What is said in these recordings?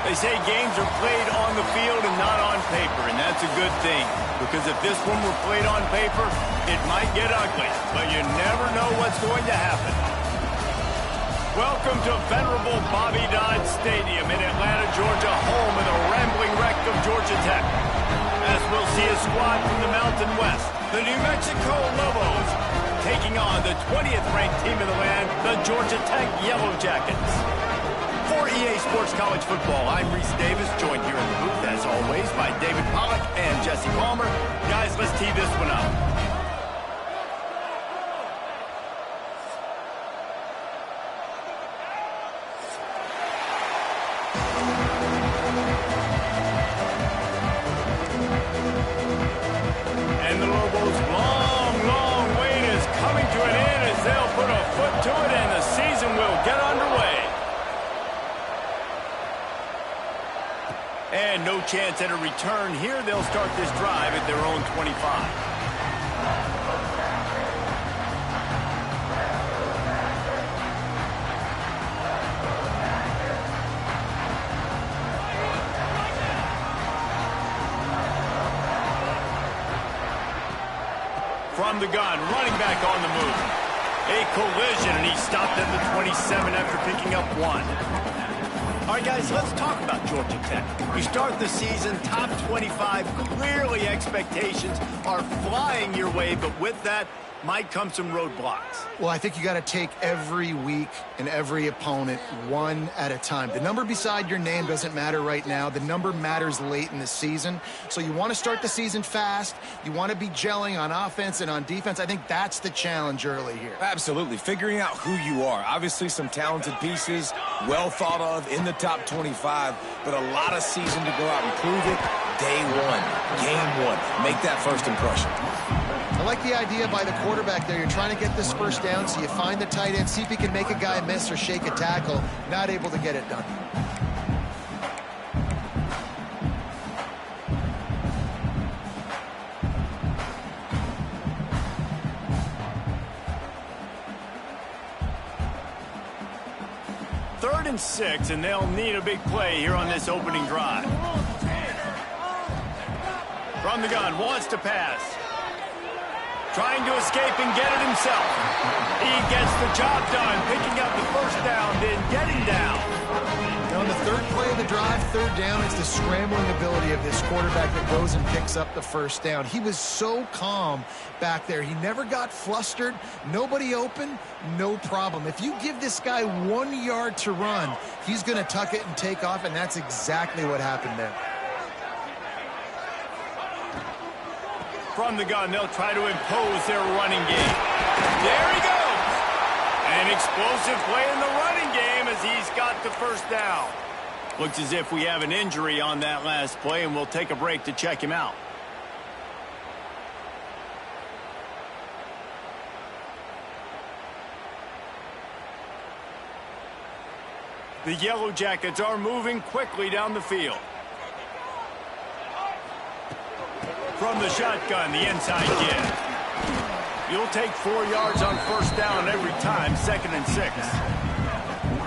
They say games are played on the field and not on paper, and that's a good thing. Because if this one were played on paper, it might get ugly. But you never know what's going to happen. Welcome to venerable Bobby Dodd Stadium in Atlanta, Georgia, home of the rambling wreck of Georgia Tech. As we'll see a squad from the Mountain West, the New Mexico Lobos, taking on the 20th ranked team in the land, the Georgia Tech Yellow Jackets. For EA Sports College Football, I'm Reese Davis, joined here in the booth, as always, by David Pollack and Jesse Palmer. Guys, let's tee this one up. And the Lobos' long wait is coming to an end as they'll put a foot to it and the season will get underway. And no chance at a return here. They'll start this drive at their own 25. From the gun, running back on the move. A collision, and he stopped at the 27 after picking up one. All right, guys, let's talk about Georgia Tech. You start the season top 25. Clearly, expectations are flying your way, but with that might come some roadblocks. Well, I think you got to take every week and every opponent one at a time. The number beside your name doesn't matter right now. The number matters late in the season. So you want to start the season fast. You want to be gelling on offense and on defense. I think that's the challenge early here. Absolutely. Figuring out who you are. Obviously, some talented pieces, well thought of in the top 25, but a lot of season to go out and prove it. Day one, game one. Make that first impression. I like the idea by the quarterback there. You're trying to get this first down, so you find the tight end, see if he can make a guy miss or shake a tackle. Not able to get it done. Third and 6, and they'll need a big play here on this opening drive. From the gun, wants to pass. Trying to escape and get it himself. He gets the job done, picking up the first down, then getting down. On the third play of the drive, third down, it's the scrambling ability of this quarterback that goes and picks up the first down. He was so calm back there. He never got flustered. Nobody open, no problem. If you give this guy 1 yard to run, he's going to tuck it and take off, and that's exactly what happened there. From the gun, they'll try to impose their running game. There he goes! An explosive play in the running game as he's got the first down. Looks as if we have an injury on that last play, and we'll take a break to check him out. The Yellow Jackets are moving quickly down the field. From the shotgun, the inside give. You'll take 4 yards on first down every time, 2nd and 6.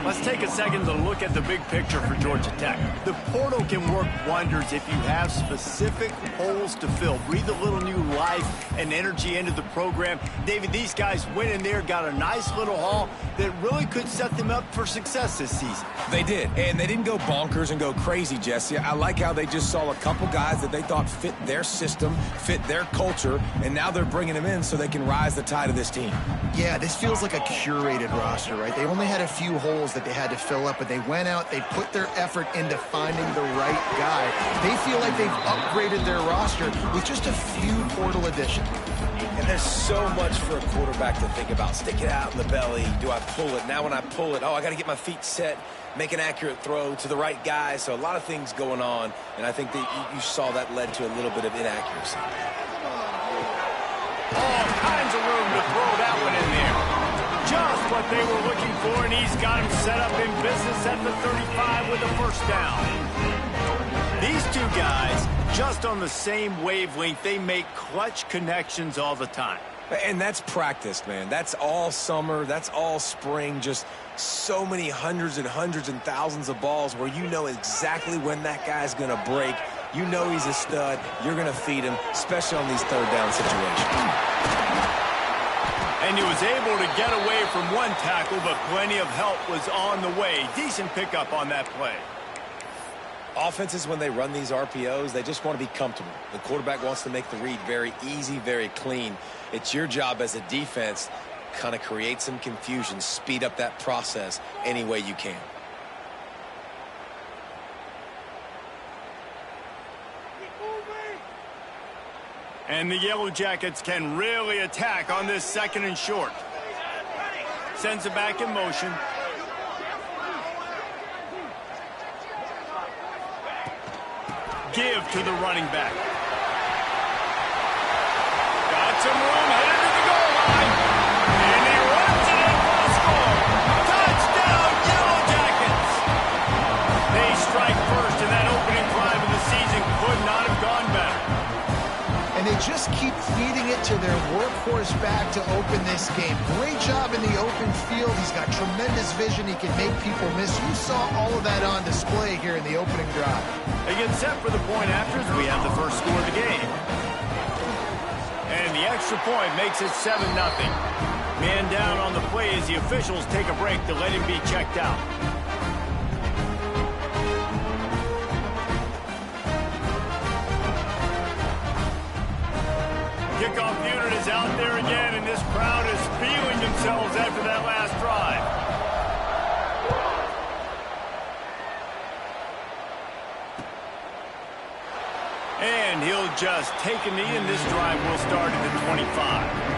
Let's take a second to look at the big picture for Georgia Tech. The portal can work wonders if you have specific holes to fill. Breathe a little new life and energy into the program. David, these guys went in there, got a nice little haul that really could set them up for success this season. They did, and they didn't go bonkers and go crazy, Jesse. I like how they just saw a couple guys that they thought fit their system, fit their culture, and now they're bringing them in so they can rise the tide of this team. Yeah, this feels like a curated roster, right? They only had a few holes that they had to fill up, but they went out, they put their effort into finding the right guy. They feel like they've upgraded their roster with just a few portal additions. And there's so much for a quarterback to think about. Stick it out in the belly. Do I pull it? Now when I pull it, I got to get my feet set, make an accurate throw to the right guy. So a lot of things going on, and I think that you saw that led to a little bit of inaccuracy. All kinds of room to throw that one in there. Just what they were looking for, and he's got him set up in business at the 35 with a first down. These two guys, just on the same wavelength, they make clutch connections all the time. And that's practice, man. That's all summer. That's all spring. Just so many hundreds and thousands of balls where you know exactly when that guy's going to break. You know he's a stud. You're going to feed him, especially on these third down situations. And he was able to get away from one tackle, but plenty of help was on the way. Decent pickup on that play. Offenses, when they run these RPOs, they just want to be comfortable. The quarterback wants to make the read very easy, very clean. It's your job as a defense, kind of create some confusion, speed up that process any way you can. And the Yellow Jackets can really attack on this 2nd and short. Sends it back in motion. Give to the running back. Got some room, headed to the goal line. And he runs it in for a score. Touchdown, Yellow Jackets. They strike first, and that opening drive of the season could not have gone better. And they just keep feeding it to their workhorse back to open this game. Great job in the open field. He's got tremendous vision. He can make people miss. You saw all of that on display here in the opening drive. They get set for the point afters. We have the first score of the game. And the extra point makes it 7-0. Man down on the play as the officials take a break to let him be checked out. Kickoff unit is out there again, and this crowd is feeling themselves after that last drive. And he'll just take a knee, and this drive will start at the 25.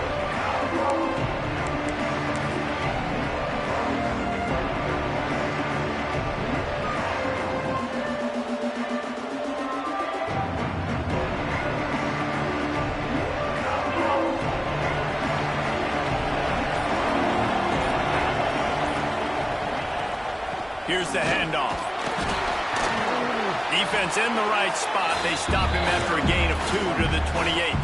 Here's the handoff. Defense in the right spot. They stop him after a gain of 2 to the 28.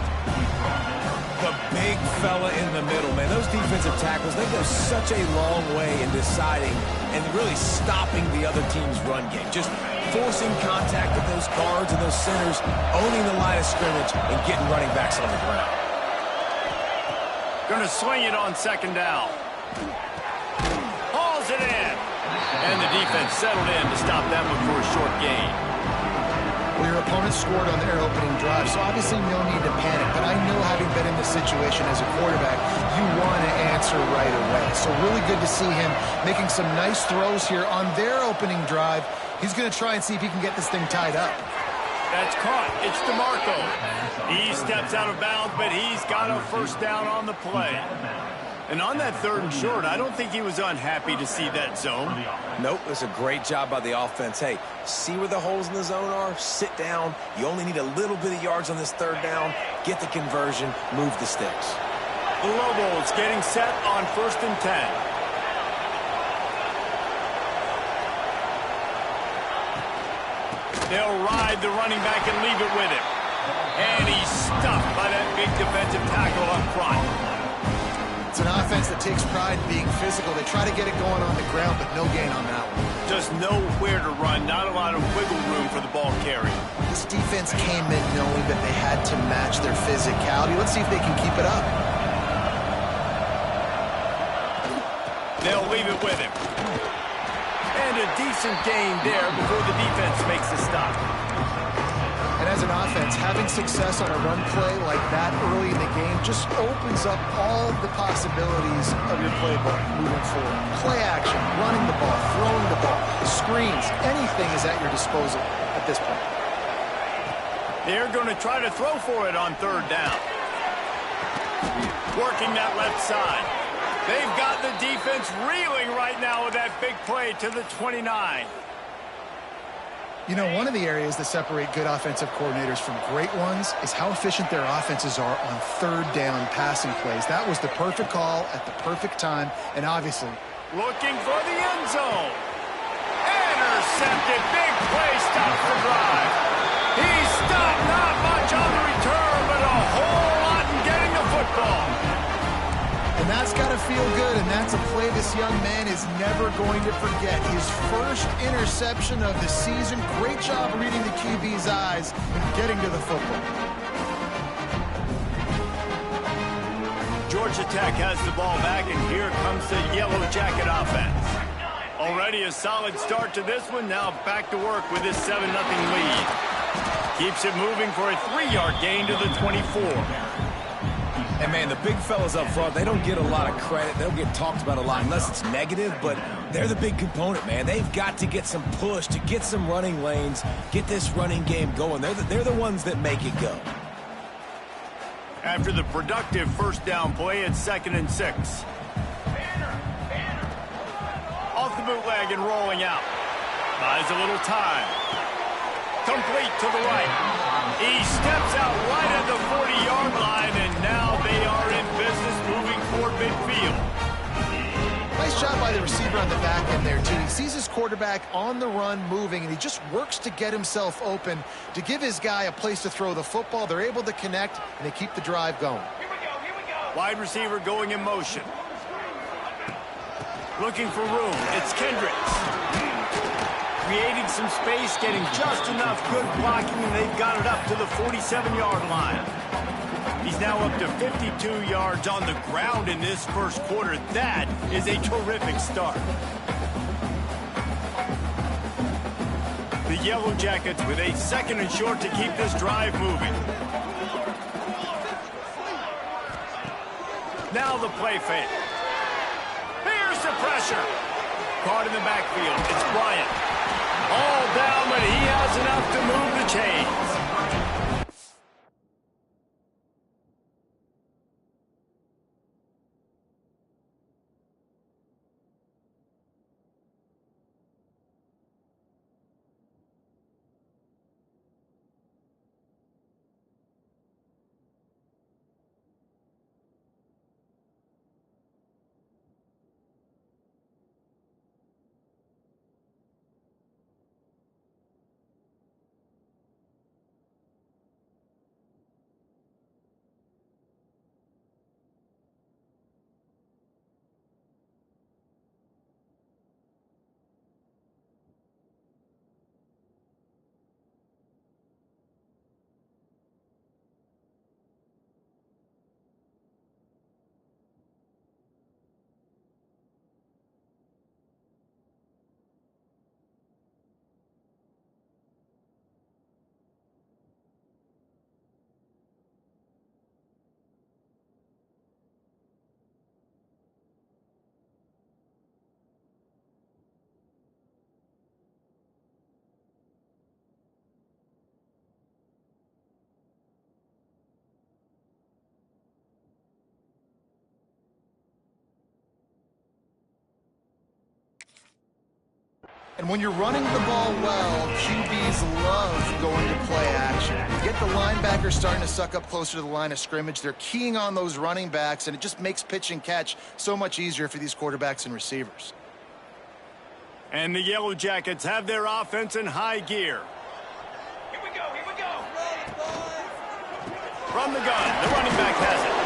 The big fella in the middle, man. Those defensive tackles, they go such a long way in deciding and really stopping the other team's run game. Just forcing contact with those guards and those centers, owning the line of scrimmage, and getting running backs on the ground. Going to swing it on 2nd down. Hauls it in. And the defense settled in to stop them before a short gain. Well, your opponent scored on their opening drive, so obviously no need to panic. But I know, having been in this situation as a quarterback, you want to answer right away. So really good to see him making some nice throws here on their opening drive. He's going to try and see if he can get this thing tied up. That's caught. It's DeMarco. He steps out of bounds, but he's got a first down on the play. And on that 3rd and short, I don't think he was unhappy to see that zone. Nope, it's a great job by the offense. Hey, see where the holes in the zone are? Sit down. You only need a little bit of yards on this 3rd down. Get the conversion. Move the sticks. The Lobos getting set on 1st and 10. They'll ride the running back and leave it with him. And he's stuffed by that big defensive tackle up front. It's an offense that takes pride in being physical. They try to get it going on the ground, but no gain on that one. Just nowhere to run. Not a lot of wiggle room for the ball carrier. This defense came in knowing that they had to match their physicality. Let's see if they can keep it up. They'll leave it with him. And a decent gain there before the defense makes the stop. And as an offense, having success on a run play like that early in the game just opens up all the possibilities of your playbook moving forward. Play action, running the ball, throwing the ball, screens, anything is at your disposal at this point. They're going to try to throw for it on 3rd down. Working that left side. They've got the defense reeling right now with that big play to the 29. You know, one of the areas that separate good offensive coordinators from great ones is how efficient their offenses are on 3rd down passing plays. That was the perfect call at the perfect time, and obviously looking for the end zone. Intercepted. Big play stops the drive. He stopped not much on the return, but a whole lot in getting the football. feel good, and that's a play this young man is never going to forget. His first interception of the season. Great job reading the QB's eyes and getting to the football. Georgia Tech has the ball back, and here comes the Yellow Jacket offense. Already a solid start to this one. Now back to work with this 7-0 lead. Keeps it moving for a 3-yard gain to the 24. And, man, the big fellas up front, they don't get a lot of credit. They don't get talked about a lot unless it's negative, but they're the big component, man. They've got to get some push, to get some running lanes, get this running game going. They're the ones that make it go. After the productive first down play, it's 2nd and 6. Off the bootleg and rolling out. Buys a little time. Complete to the right. He steps out right at the 40-yard line, and now they are in business moving toward midfield. Nice job by the receiver on the back end there, too. He sees his quarterback on the run moving, and he just works to get himself open to give his guy a place to throw the football. They're able to connect, and they keep the drive going. Here we go. Wide receiver going in motion. Looking for room. It's Kendricks. Creating some space, getting just enough good blocking, and they've got it up to the 47-yard line. He's now up to 52 yards on the ground in this first quarter. That is a terrific start. The Yellow Jackets with a 2nd and short to keep this drive moving. Now the play fake. Here's the pressure. Caught in the backfield. It's Bryant. All down, but he has enough to move the chains. And when you're running the ball well, QBs love going to play action. You get the linebackers starting to suck up closer to the line of scrimmage. They're keying on those running backs, and it just makes pitch and catch so much easier for these quarterbacks and receivers. And the Yellow Jackets have their offense in high gear. Here we go, here we go. From the gun, the running back has it.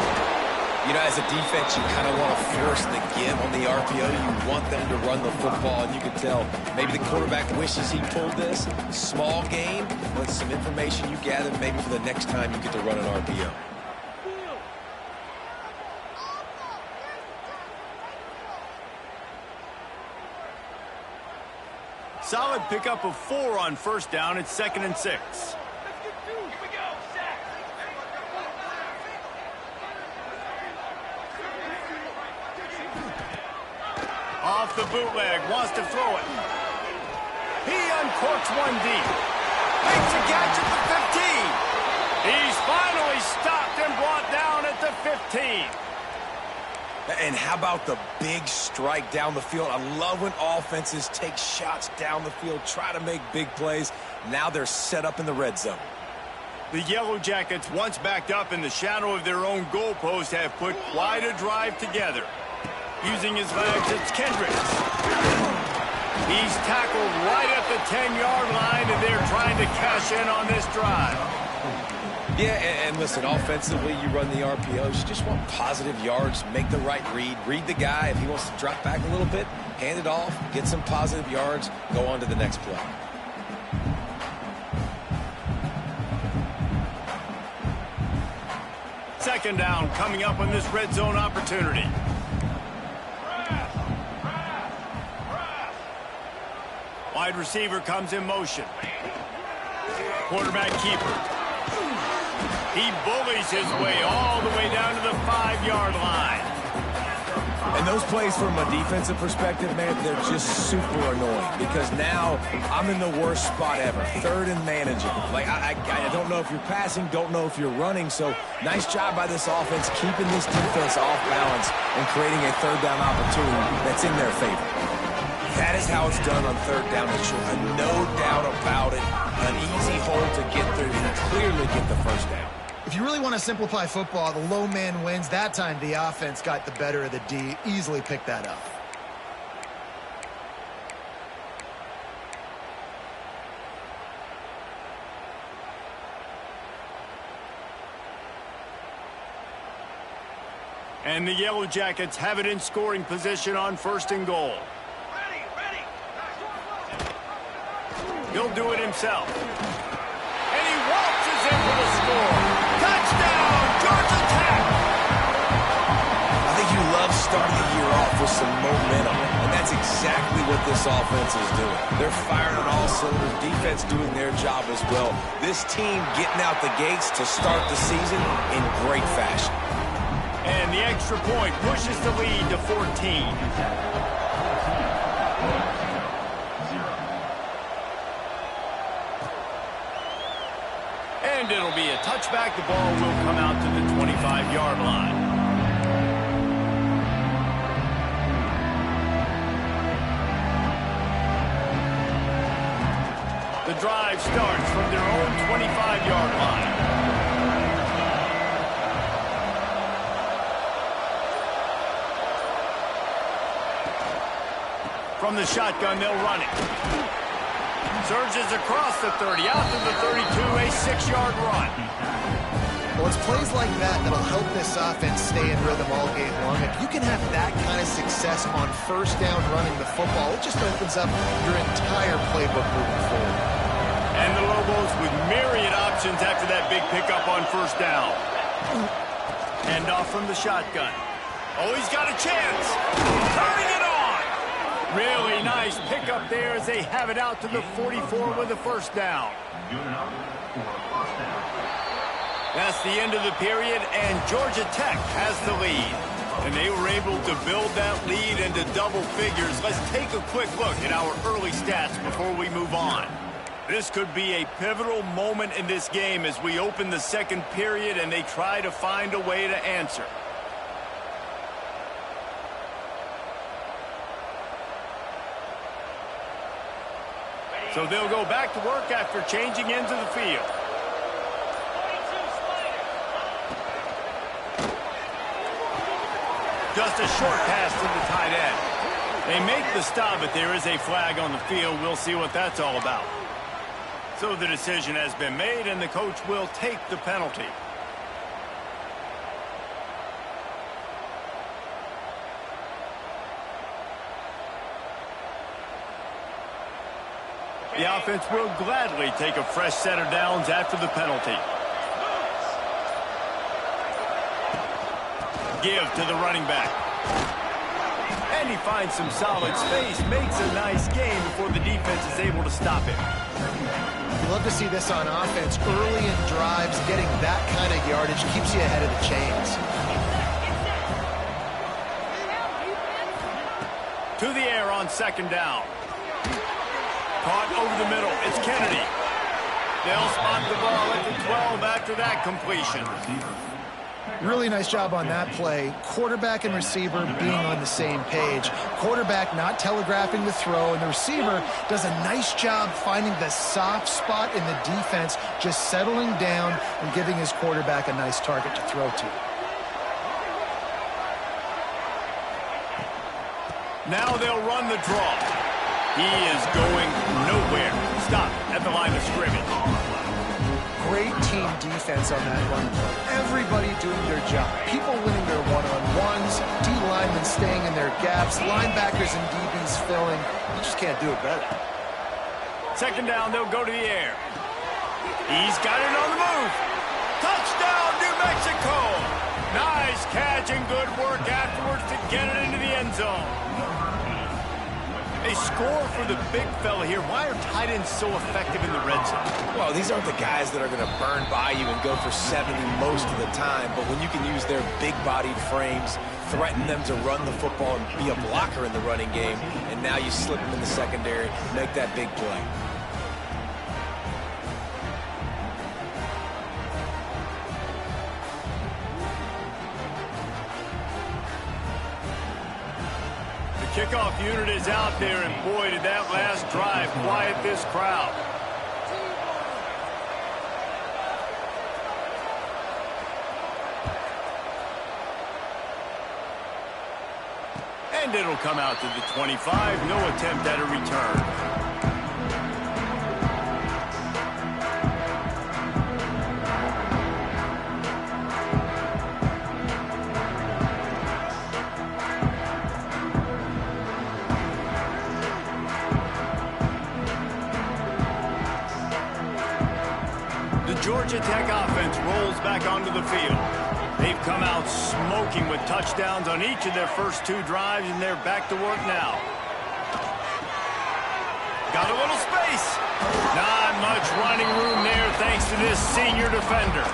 You know, as a defense, you kind of want to force the give on the RPO. You want them to run the football, and you can tell maybe the quarterback wishes he pulled this. Small game, but some information you gather maybe for the next time you get to run an RPO. Solid pickup of 4 on first down. It's 2nd and 6. Off the bootleg, wants to throw it. He uncorks one deep. Makes a catch at the 15. He's finally stopped and brought down at the 15. And how about the big strike down the field? I love when offenses take shots down the field, try to make big plays. Now they're set up in the red zone. The Yellow Jackets, once backed up in the shadow of their own goalpost, have put quite a drive together. Using his legs, it's Kendricks. He's tackled right at the 10-yard line, and they're trying to cash in on this drive. Yeah, and listen, offensively, you run the RPOs. You just want positive yards, make the right read the guy. If he wants to drop back a little bit, hand it off, get some positive yards, go on to the next play. Second down coming up on this red zone opportunity. Wide receiver comes in motion. Quarterback keeper. He bullies his way all the way down to the 5-yard line. And those plays from a defensive perspective, man, they're just super annoying because now I'm in the worst spot ever, third and manageable. Like, I don't know if you're passing, don't know if you're running, so nice job by this offense keeping this defense off balance and creating a third down opportunity that's in their favor. That is how it's done on third down. It's no doubt about it. An easy hole to get through and clearly get the first down. If you really want to simplify football, the low man wins. That time the offense got the better of the D. Easily picked that up. And the Yellow Jackets have it in scoring position on 1st and goal. He'll do it himself. And he waltzes in for the score. Touchdown, Georgia Tech! I think you love starting the year off with some momentum, and that's exactly what this offense is doing. They're firing on all cylinders, defense doing their job as well. This team getting out the gates to start the season in great fashion. And the extra point pushes the lead to 14. And it'll be a touchback. The ball will come out to the 25-yard line. The drive starts from their own 25-yard line. From the shotgun, they'll run it. Surges across the 30, out to the 32, a 6-yard run. Well, it's plays like that that'll help this offense stay in rhythm all game long. If you can have that kind of success on first down running the football, it just opens up your entire playbook moving forward. And the Lobos with myriad options after that big pickup on first down. Hand off from the shotgun. Oh, he's got a chance. Turning it on. Really nice pickup there as they have it out to the 44 with a first down. That's the end of the period, and Georgia Tech has the lead. And they were able to build that lead into double figures. Let's take a quick look at our early stats before we move on. This could be a pivotal moment in this game as we open the second period and they try to find a way to answer. So they'll go back to work after changing into the field. Just a short pass to the tight end. They make the stop, but there is a flag on the field. We'll see what that's all about. So the decision has been made, and the coach will take the penalty. The offense will gladly take a fresh set of downs after the penalty. Give to the running back. And he finds some solid space, makes a nice gain before the defense is able to stop him. You love to see this on offense. Early in drives, getting that kind of yardage keeps you ahead of the chains. To the air on second down. Caught over the middle. It's Kennedy. They'll spot the ball at the 12 after that completion. Really nice job on that play. Quarterback and receiver being on the same page. Quarterback not telegraphing the throw, and the receiver does a nice job finding the soft spot in the defense, just settling down and giving his quarterback a nice target to throw to. Now they'll run the draw. He is going nowhere. Stop at the line of scrimmage. Great team defense on that run. Everybody doing their job. People winning their one-on-ones, D linemen staying in their gaps, linebackers and DBs filling. You just can't do it better. Second down, they'll go to the air. He's got it on the move. Touchdown, New Mexico. Nice catch and good work afterwards to get it into the end zone. A score for the big fella here. Why are tight ends so effective in the red zone? Well, these aren't the guys that are going to burn by you and go for 70 most of the time, but when you can use their big-bodied frames, threaten them to run the football and be a blocker in the running game, and now you slip them in the secondary, make that big play. Kickoff unit is out there, and boy, did that last drive quiet this crowd. And it'll come out to the 25. No attempt at a return. Georgia Tech offense rolls back onto the field. They've come out smoking with touchdowns on each of their first two drives, and they're back to work now. Got a little space. Not much running room there thanks to this senior defender.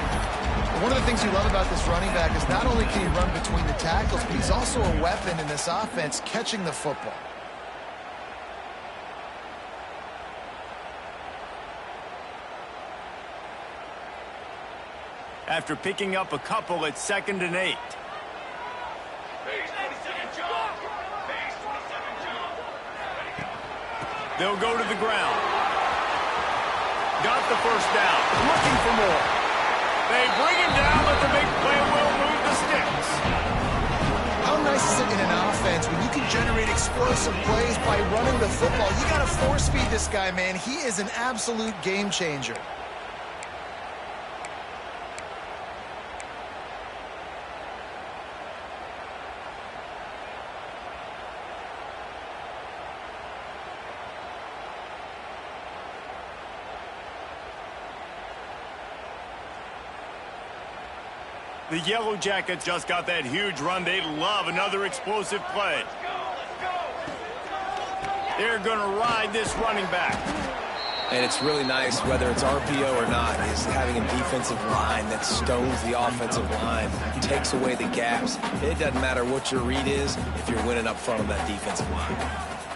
One of the things you love about this running back is not only can he run between the tackles, but he's also a weapon in this offense catching the football. After picking up a couple at 2nd and 8. They'll go to the ground. Got the first down. Looking for more. They bring him down, but the big play will move the sticks. How nice is it in an offense when you can generate explosive plays by running the football? You got to force feed this guy, man. He is an absolute game changer. The Yellow Jackets just got that huge run. They love another explosive play. They're going to ride this running back. And it's really nice, whether it's RPO or not, is having a defensive line that stones the offensive line, takes away the gaps. It doesn't matter what your read is if you're winning up front on that defensive line.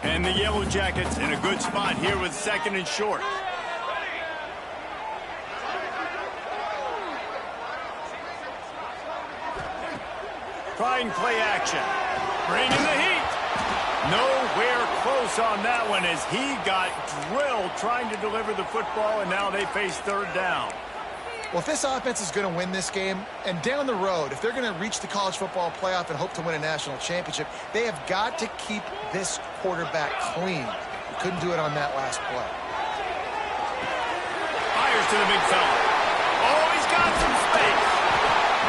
And the Yellow Jackets in a good spot here with 2nd and short. Trying play action. Bringing the heat. Nowhere close on that one as he got drilled trying to deliver the football, and now they face 3rd down. Well, if this offense is going to win this game, and down the road, if they're going to reach the college football playoff and hope to win a national championship, they have got to keep this quarterback clean. They couldn't do it on that last play. Fires to the big fella. Oh, he's got some space.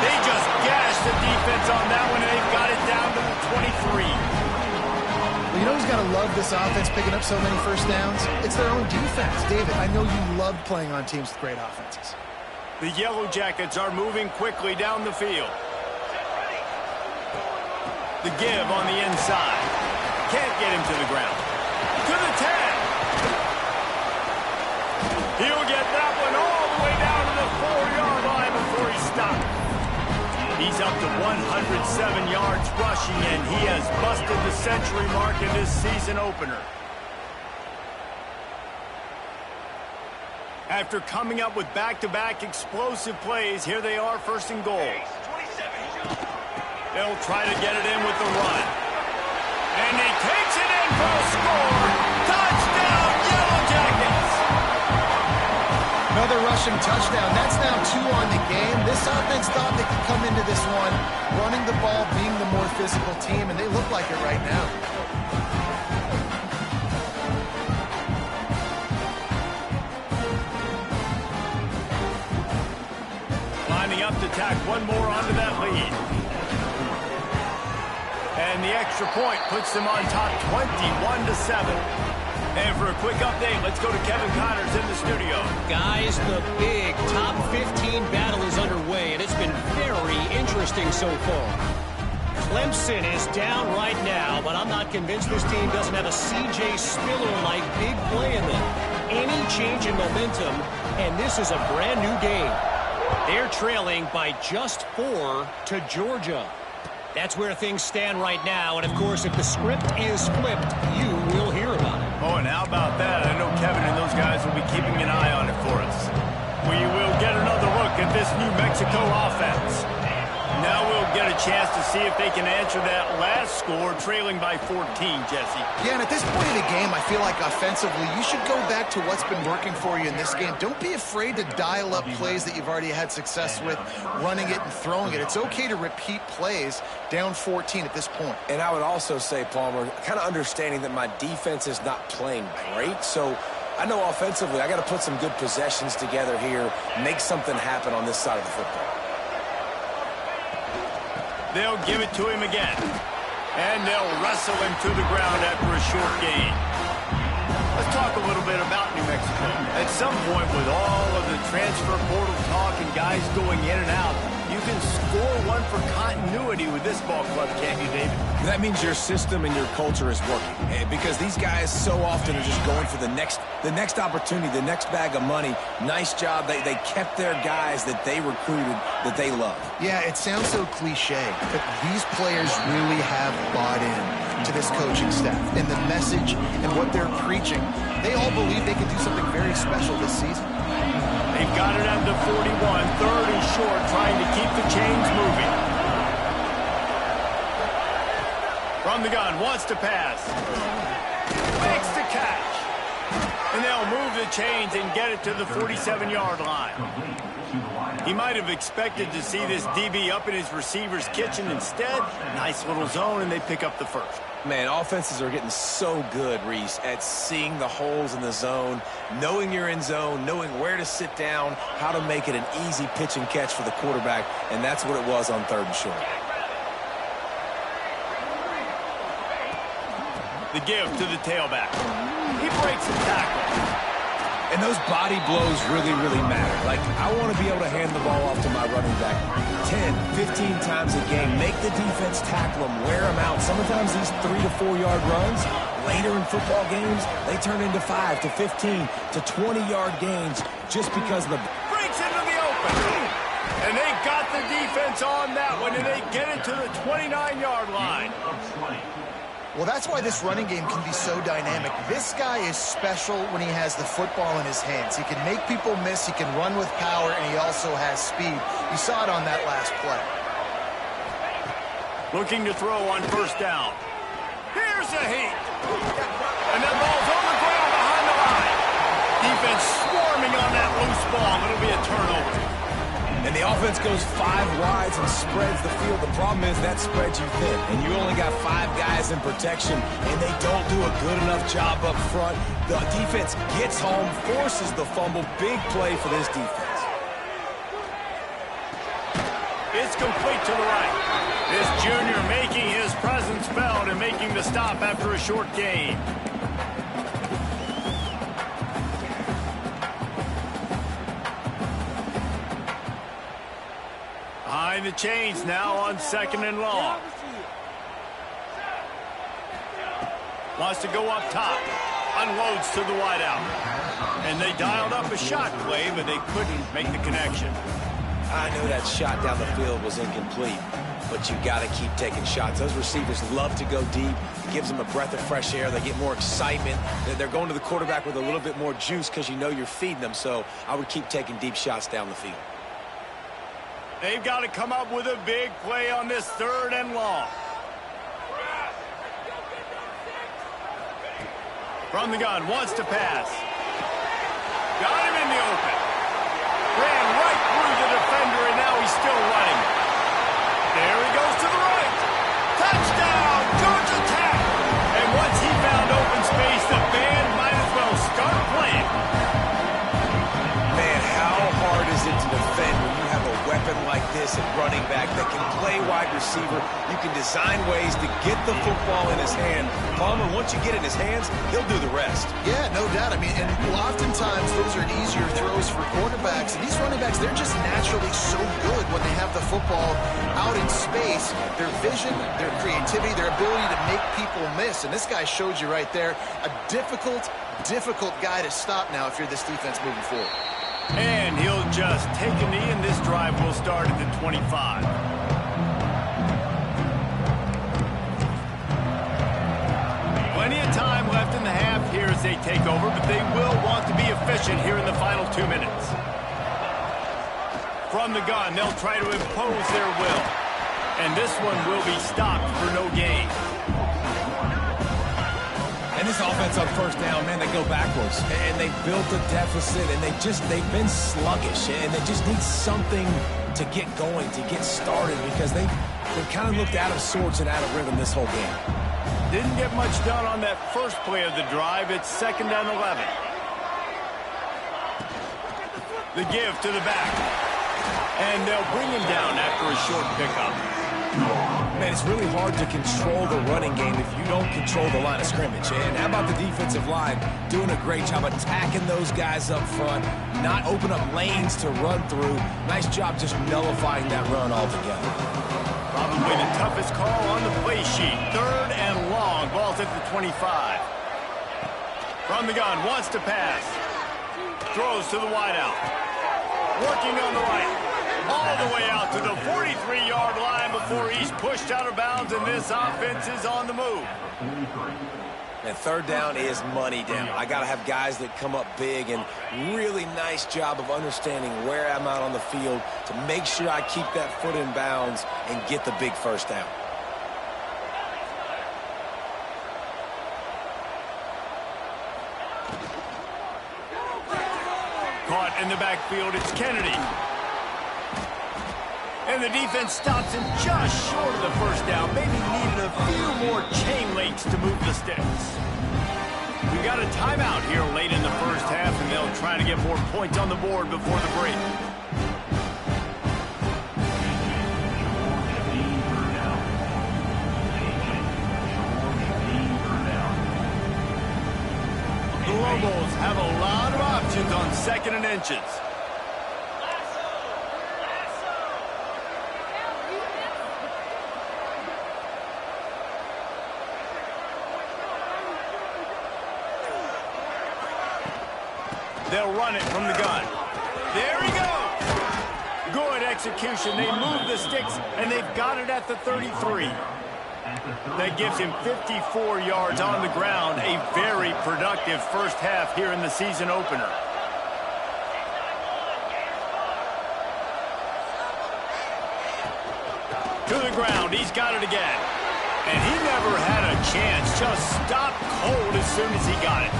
They just gashed the defense on that one, and they've got it down to the 23. Well, you know who's got to love this offense picking up so many first downs? It's their own defense. David, I know you love playing on teams with great offenses. The Yellow Jackets are moving quickly down the field. The give on the inside. Can't get him to the ground. To the 10. He'll get that one all the way down to the 4-yard line before he stops. He's up to 107 yards rushing, and he has busted the century mark in this season opener. After coming up with back-to-back explosive plays, here they are 1st and goal. They'll try to get it in with the run. And he takes it in for a score. Touchdown, Yellow Jackets! Another rushing touchdown. That's now 2 on the game. This offense thought they could come into this one running the ball, being the more physical team, and they look like it right now. lining up to tack one more onto that lead. And the extra point puts them on top 21-7. And for a quick update, let's go to Kevin Connors in the studio. Guys, the big top 15 battle is underway, and it's been very interesting so far. Clemson is down right now, but I'm not convinced this team doesn't have a C.J. Spiller-like big play in them. Any change in momentum, and this is a brand-new game. They're trailing by just 4 to Georgia. That's where things stand right now, and of course, if the script is flipped, you will hear about it. Oh, and how about that? I know Kevin and those guys will be keeping an eye on it for us. We will get another look at this New Mexico offense. Now we'll get a chance to see if they can answer that last score, trailing by 14, Jesse. Yeah, and at this point in the game, I feel like offensively, you should go back to what's been working for you in this game. Don't be afraid to dial up plays that you've already had success with, running it and throwing it. It's okay to repeat plays down 14 at this point. And I would also say, Palmer, kind of understanding that my defense is not playing great, so I know offensively I got to put some good possessions together here, make something happen on this side of the football. They'll give it to him again. And they'll wrestle him to the ground after a short gain. Let's talk a little bit about New Mexico. At some point, with all of the transfer portal talk and guys going in and out, you can score one for continuity with this ball club, can't you, David? That means your system and your culture is working. Because these guys so often are just going for the next opportunity, the next bag of money. Nice job. They kept their guys that they recruited, that they love. Yeah, it sounds so cliche, but these players really have bought in to this coaching staff and the message and what they're preaching. They all believe they can do something very special this season. They've got it up to 41, third and short, trying to keep the chains moving. From the gun, wants to pass. Makes the catch. And they'll move the chains and get it to the 47-yard line. He might have expected to see this DB up in his receiver's kitchen. Instead, nice little zone, and they pick up the first. Man, offenses are getting so good, Reese, at seeing the holes in the zone, knowing you're in zone, knowing where to sit down, how to make it an easy pitch and catch for the quarterback, and that's what it was on third and short. The give to the tailback. He breaks the tackle. And those body blows really, really matter. Like, I want to be able to hand the ball off to my running back 10, 15 times a game. Make the defense tackle them, wear them out. Sometimes these 3 to 4 yard runs, later in football games, they turn into 5 to 15 to 20-yard gains just because of the... Breaks into the open. And they got the defense on that one, and they get it to the 29-yard line. Well, that's why this running game can be so dynamic. This guy is special when he has the football in his hands. He can make people miss, he can run with power, and he also has speed. You saw it on that last play. Looking to throw on first down. Here's a heat. And that ball's on the ground behind the line. Defense swarming on that loose ball. It'll be a turnover. And the offense goes 5 wides and spreads the field. The problem is that spreads you thin, and you only got 5 guys in protection, and they don't do a good enough job up front. The defense gets home, forces the fumble. Big play for this defense. It's complete to the right. This junior making his presence felt and making the stop after a short gain. Behind the chains now on second and long. Wants to go up top. Unloads to the wideout. And they dialed up a shot play, but they couldn't make the connection. I know that shot down the field was incomplete, but you got to keep taking shots. Those receivers love to go deep. It gives them a breath of fresh air. They get more excitement. They're going to the quarterback with a little bit more juice because you know you're feeding them. So I would keep taking deep shots down the field. They've got to come up with a big play on this third and long. From the gun, wants to pass. Got him in the open. Ran right through the defender, and now he's still running. There he goes to the right. Touchdown, Georgia Tech. And once he found open space, the band might as well start playing. Man, how hard is it to defend when you have a weapon like wide receiver. You can design ways to get the football in his hand. Palmer, once you get it in his hands, he'll do the rest. Yeah, no doubt. I mean, and oftentimes those are easier throws for quarterbacks. And these running backs, they're just naturally so good when they have the football out in space. Their vision, their creativity, their ability to make people miss. And this guy showed you right there, a difficult guy to stop now if you're this defense moving forward. And he'll just take a knee, and this drive will start at the 25. Plenty of time left in the half here as they take over, but they will want to be efficient here in the final 2 minutes. From the gun, they'll try to impose their will. And this one will be stopped for no gain. And this offense on first down, man, they go backwards. And they built a deficit, and they've been sluggish. And they just need something to get going, to get started, because they've kind of looked out of sorts and out of rhythm this whole game. Didn't get much done on that first play of the drive. It's 2nd and 11. The give to the back. And they'll bring him down after a short pickup. Man, it's really hard to control the running game if you don't control the line of scrimmage. And how about the defensive line doing a great job attacking those guys up front, not open up lanes to run through. Nice job just nullifying that run altogether. Probably the toughest call on the play sheet. 3rd and long. Ball's at the 25. From the gun, wants to pass. Throws to the wideout. Working on the right. All the way out to the 43-yard line before he's pushed out of bounds, and this offense is on the move. And 3rd down is money down. I got to have guys that come up big, and really nice job of understanding where I'm out on the field to make sure I keep that foot in bounds and get the big first down. Caught in the backfield, it's Kennedy. And the defense stops him just short of the first down. Maybe needed a few more chain links to move the sticks. We got a timeout here late in the first half, and they'll try to get more points on the board before the break. The Lobos have a lot of options on 2nd and inches. They'll run it from the gun. There he goes. Good execution. They move the sticks, and they've got it at the 33. That gives him 54 yards on the ground. A very productive first half here in the season opener. To the ground. He's got it again. And he never had a chance. Just stopped cold as soon as he got it.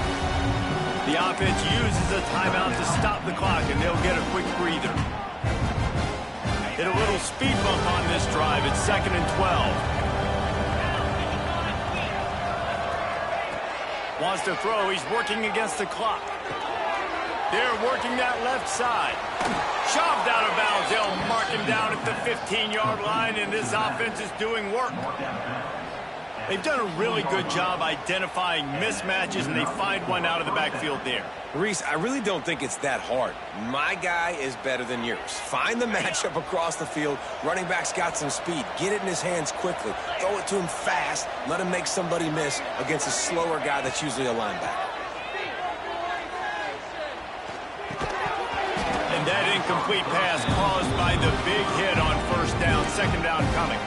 The offense uses a timeout to stop the clock, and they'll get a quick breather. Hit a little speed bump on this drive. It's 2nd and 12. Wants to throw. He's working against the clock. They're working that left side. Shoved out of bounds. They'll mark him down at the 15-yard line, and this offense is doing work. They've done a really good job identifying mismatches, and they find one out of the backfield there. Reese, I really don't think it's that hard. My guy is better than yours. Find the matchup across the field. Running back's got some speed. Get it in his hands quickly. Throw it to him fast. Let him make somebody miss against a slower guy that's usually a linebacker. And that incomplete pass caused by the big hit on first down. 2nd down coming.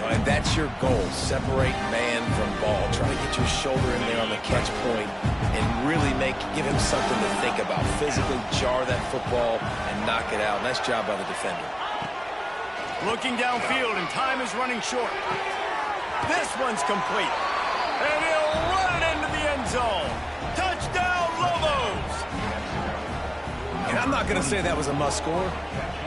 And that's your goal. Separate man from ball. Try to get your shoulder in there on the catch point and really give him something to think about. Physically jar that football and knock it out. Nice job by the defender. Looking downfield, and time is running short. This one's complete. And he'll run it into the end zone. Touchdown, Lobos! And I'm not going to say that was a must score,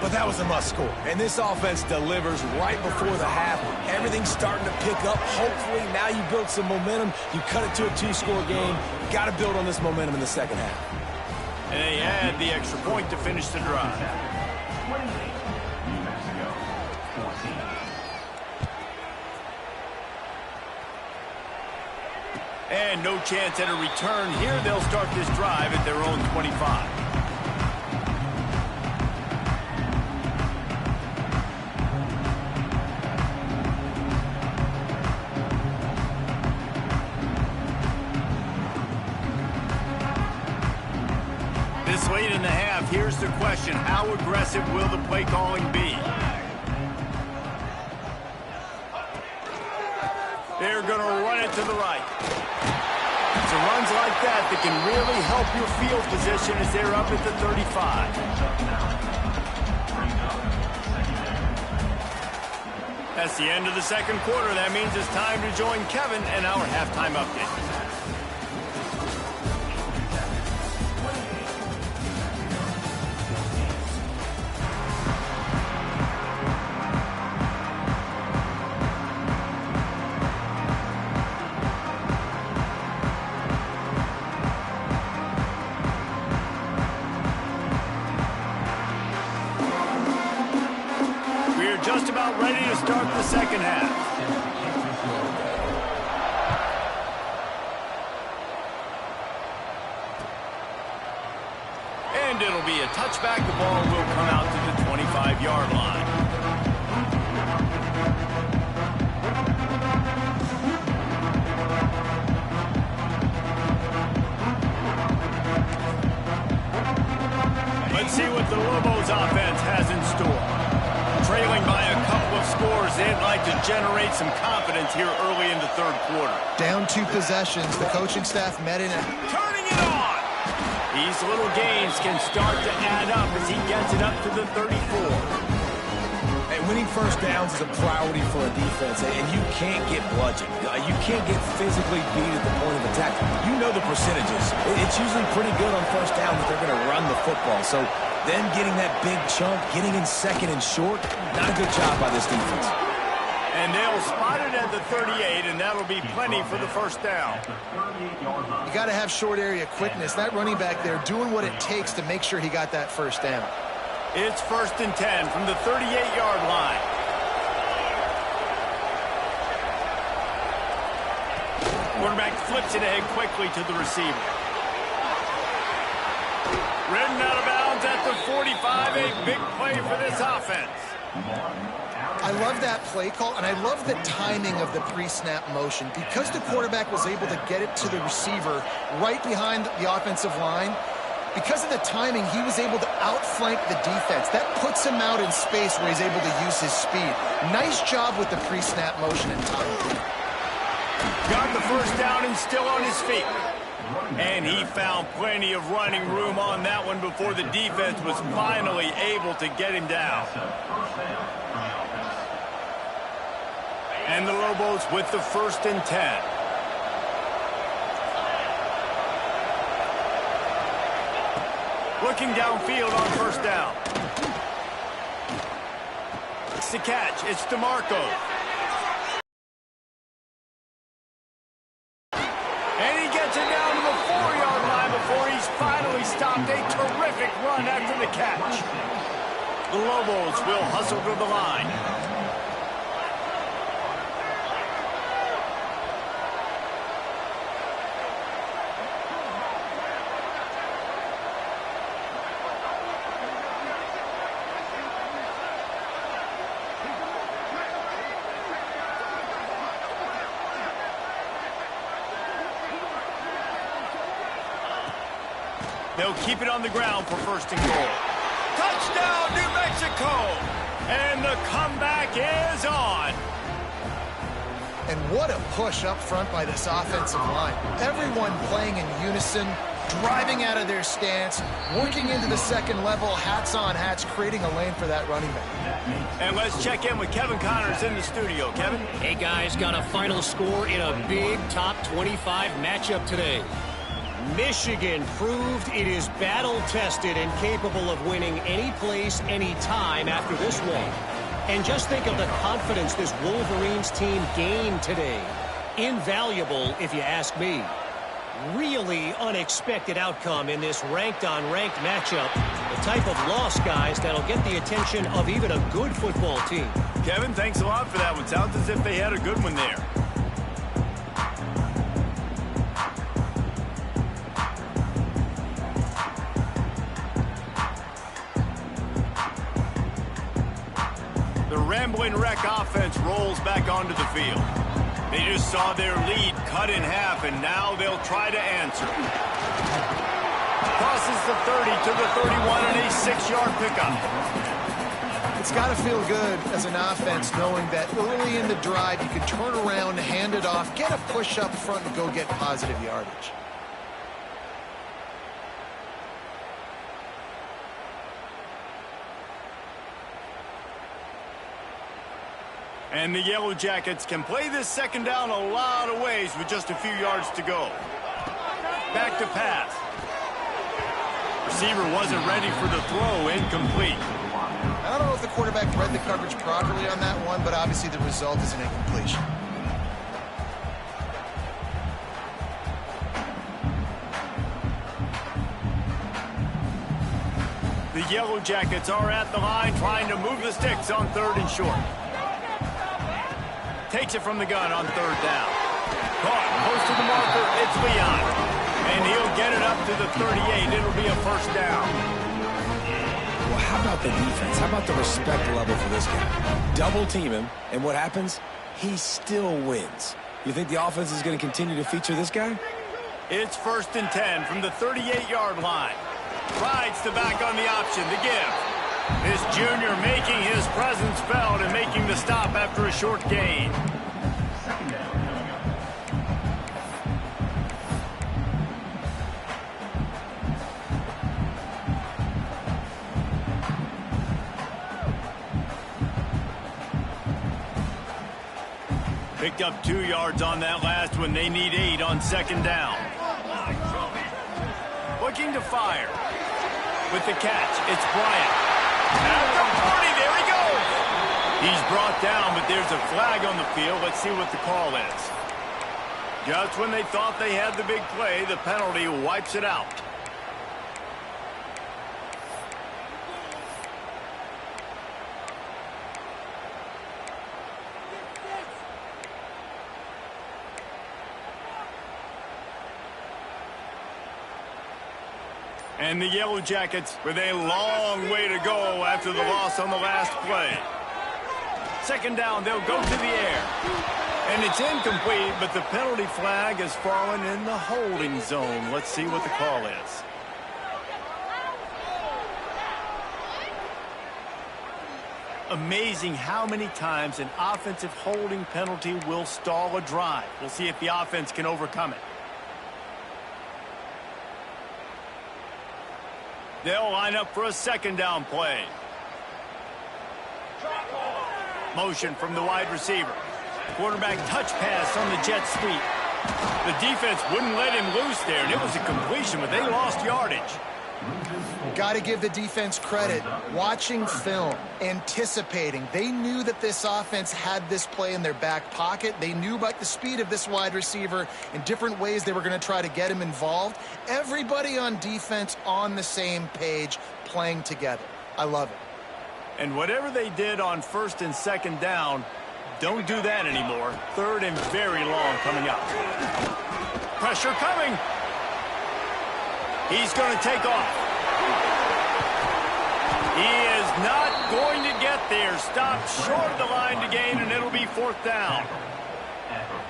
but that was a must score. And this offense delivers right before the half. Everything's starting to pick up. Hopefully now you build some momentum. You cut it to a 2-score game. Got to build on this momentum in the second half. And they add the extra point to finish the drive. And no chance at a return here. They'll start this drive at their own 25. This late in the half, here's the question. How aggressive will the play calling be? They're going to run it to the right. It's runs like that that can really help your field position as they're up at the 35. That's the end of the second quarter. That means it's time to join Kevin and our halftime update. Just about ready to start the second half. And it'll be a touchback. The ball will come out to the 25-yard line. Let's see what the Lobos offense has in store. Trailing by a couple of scores, they'd like to generate some confidence here early in the third quarter. Down 2 possessions, the coaching staff met in it. Turning it on! These little gains can start to add up as he gets it up to the 34. Hey, winning first downs is a priority for a defense, and you can't get bludgeoned. You can't get physically beat at the point of attack. You know the percentages. It's usually pretty good on first down that they're going to run the football. So then getting that big chunk, getting in second and short, not a good job by this defense. And they'll spot it at the 38, and that'll be plenty for the first down. You got to have short area quickness. That running back there doing what it takes to make sure he got that first down. It's 1st and 10 from the 38-yard line. Quarterback flips it ahead quickly to the receiver. Ridden out of bounds at the 45, a big play for this offense. I love that play call, and I love the timing of the pre-snap motion. Because the quarterback was able to get it to the receiver right behind the offensive line, because of the timing, he was able to outflank the defense. That puts him out in space where he's able to use his speed. Nice job with the pre-snap motion and timing. Got the first down and still on his feet. And he found plenty of running room on that one before the defense was finally able to get him down. And the Lobos with the 1st and 10. Looking downfield on first down. It's the catch. It's DeMarco. And he gets it down to the 4-yard line before he's finally stopped. A terrific run after the catch. The Lobos will hustle to the line. They'll keep it on the ground for 1st and goal. Touchdown, New Mexico! And the comeback is on. And what a push up front by this offensive line. Everyone playing in unison, driving out of their stance, working into the second level, hats on hats, creating a lane for that running back. And let's check in with Kevin Connors in the studio. Kevin? Hey, guys, got a final score in a big top 25 matchup today. Michigan proved it is battle-tested and capable of winning any place, any time after this one. And just think of the confidence this Wolverines team gained today. Invaluable, if you ask me. Really unexpected outcome in this ranked-on-ranked matchup. The type of loss, guys, that'll get the attention of even a good football team. Kevin, thanks a lot for that one. Sounds as if they had a good one there. rambling wreck offense rolls back onto the field. They just saw their lead cut in half, and now they'll try to answer. Crosses the 30 to the 31 and a 6-yard pickup. It's got to feel good as an offense knowing that early in the drive you can turn around, hand it off, get a push up front, and go get positive yardage. And the Yellow Jackets can play this second down a lot of ways with just a few yards to go. Back to pass. Receiver wasn't ready for the throw, incomplete. I don't know if the quarterback read the coverage properly on that one, but obviously the result is an incompletion. The Yellow Jackets are at the line trying to move the sticks on 3rd and short. Takes it from the gun on 3rd down. Caught, close to the marker, it's Leon. And he'll get it up to the 38. It'll be a 1st down. Well, how about the defense? How about the respect level for this guy? Double team him, and what happens? He still wins. You think the offense is going to continue to feature this guy? It's 1st and 10 from the 38-yard line. Rides the back on the option, the give. This junior making his presence felt and making the stop after a short gain. Picked up 2 yards on that last one. They need 8 on 2nd down. Looking to fire. With the catch, it's Bryant. At the 40, there he goes. He's brought down, but there's a flag on the field. Let's see what the call is. Just when they thought they had the big play, the penalty wipes it out. And the Yellow Jackets with a long way to go after the loss on the last play. 2nd down, they'll go to the air. And it's incomplete, but the penalty flag has fallen in the holding zone. Let's see what the call is. Amazing how many times an offensive holding penalty will stall a drive. We'll see if the offense can overcome it. They'll line up for a 2nd down play. Motion from the wide receiver. Quarterback touch pass on the jet sweep. The defense wouldn't let him loose there, and it was a completion, but they lost yardage. Got to give the defense credit. Watching film, anticipating. They knew that this offense had this play in their back pocket. They knew about the speed of this wide receiver and different ways they were going to try to get him involved. Everybody on defense on the same page, playing together. I love it. And whatever they did on 1st and 2nd down, don't do that anymore. 3rd and very long coming up. Pressure coming. He's going to take off. He is not going to get there. Stopped short of the line to gain, and it'll be 4th down.